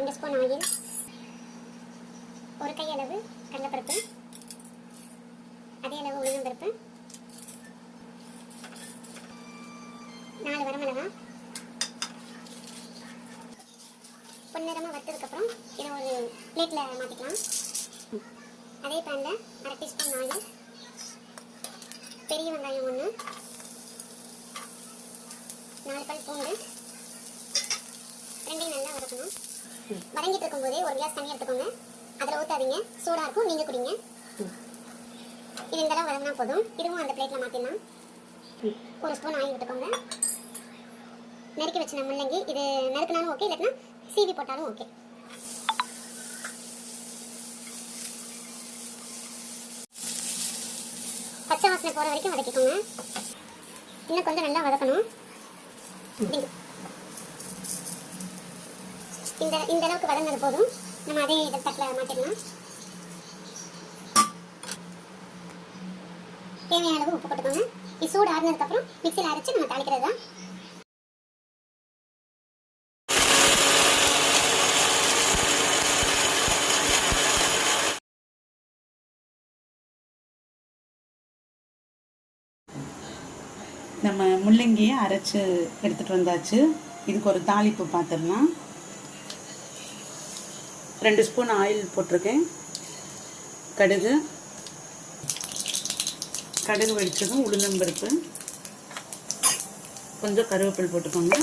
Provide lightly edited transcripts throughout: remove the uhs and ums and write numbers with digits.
2 spoon oil, ஒரு கை அளவு கடலைப்பருப்பு, அதே அளவு உளுந்தம்பருப்பு, 4 வரமிளகாய். பொன்னிறமாக வறுத்ததுக்கப்புறம் இதை ஒரு பிளேட்டில் மாற்றிக்கலாம். அதே பேனில் 1/2 டீஸ்பூன் ஆயில், பெரிய வெங்காயம் 1, 4 பல் பூண்டு, ரெண்டையும் நல்லா வதக்கணும். வதங்கிட்டு இருக்கும்போதே ஒரு கிளாஸ் தண்ணி எடுத்துக்கோங்க. அதில் ஊற்றாதீங்க, சூடாக இருக்கும், நீங்கள் குடிங்க. இது இந்த அளவு வதங்கினா போதும். இதுவும் அந்த பிளேட்டில் மாற்றிடலாம். 1 ஸ்பூன் ஆயில் விட்டுக்கோங்க. நறுக்கி வச்சு முள்ளங்கி, இது நறுக்கினாலும் ஓகே, இல்லைன்னா சீவி போட்டாலும் ஓகே. பச்சை வாசனை போகிற வரைக்கும் வதக்கிக்கோங்க. இன்னும் கொஞ்சம் நல்லா வதக்கணும். இந்த அளவுக்கு வதங்கினது போதும். நம்ம அதே இதை தட்டில் மாற்றிடலாம். தேவையான அளவு உப்பு போட்டுக்கோங்க. இது சூடு ஆறுனதுக்கப்புறம் மிக்சியில் அரைச்சி நம்ம தாளிக்கிறது தான். நம்ம முள்ளங்கியை அரைச்சி எடுத்துகிட்டு வந்தாச்சு. இதுக்கு ஒரு தாளிப்பு பார்த்துடலாம். 2 ஸ்பூன் ஆயில் போட்டிருக்கேன். கடுகு வெடிச்சதும் உளுந்தம்பருப்பு, கொஞ்சம் கருவேப்பிலை போட்டுக்கோங்க.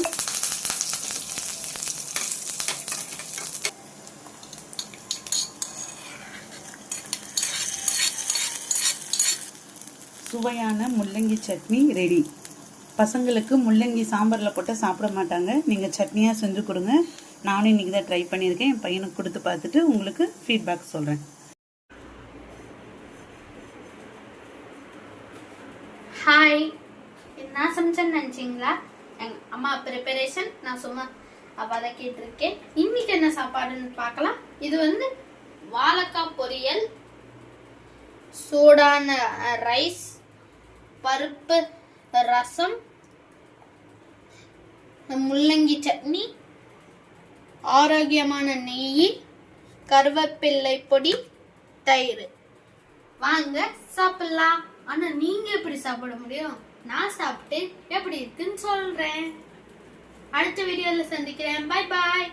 சுவையான முள்ளங்கி சட்னி ரெடி. பசங்களுக்கு முள்ளங்கி சாம்பாரில் போட்டால் சாப்பிட மாட்டாங்க. நீங்கள் சட்னியாக செஞ்சு கொடுங்க. நானும் இன்றைக்கி தான் ட்ரை பண்ணியிருக்கேன். என் பையனுக்கு கொடுத்து பார்த்துட்டு உங்களுக்கு ஃபீட்பேக் சொல்கிறேன். ஹாய், நான் சமைச்சேன்னு நினச்சிங்களா? எங்கள் அம்மா ப்ரிப்பரேஷன் நான் சும்மா வதக்கிட்டு இருக்கேன். இன்னைக்கு என்ன சாப்பாடுன்னு பார்க்கலாம். இது வந்து வாழைக்காய் பொரியல், சூடான ரைஸ், பருப்பு ரசம், முள்ளங்கி சட்னி, ஆரோக்கியமான நெய், கருவேப்பிள்ளை பொடி, தயிர். வாங்க சாப்பிடலாம். ஆனா நீங்க எப்படி சாப்பிட முடியும்? நான் சாப்பிட்டு எப்படி இருக்குன்னு சொல்றேன். அடுத்த வீடியோல சந்திக்கிறேன். Bye bye.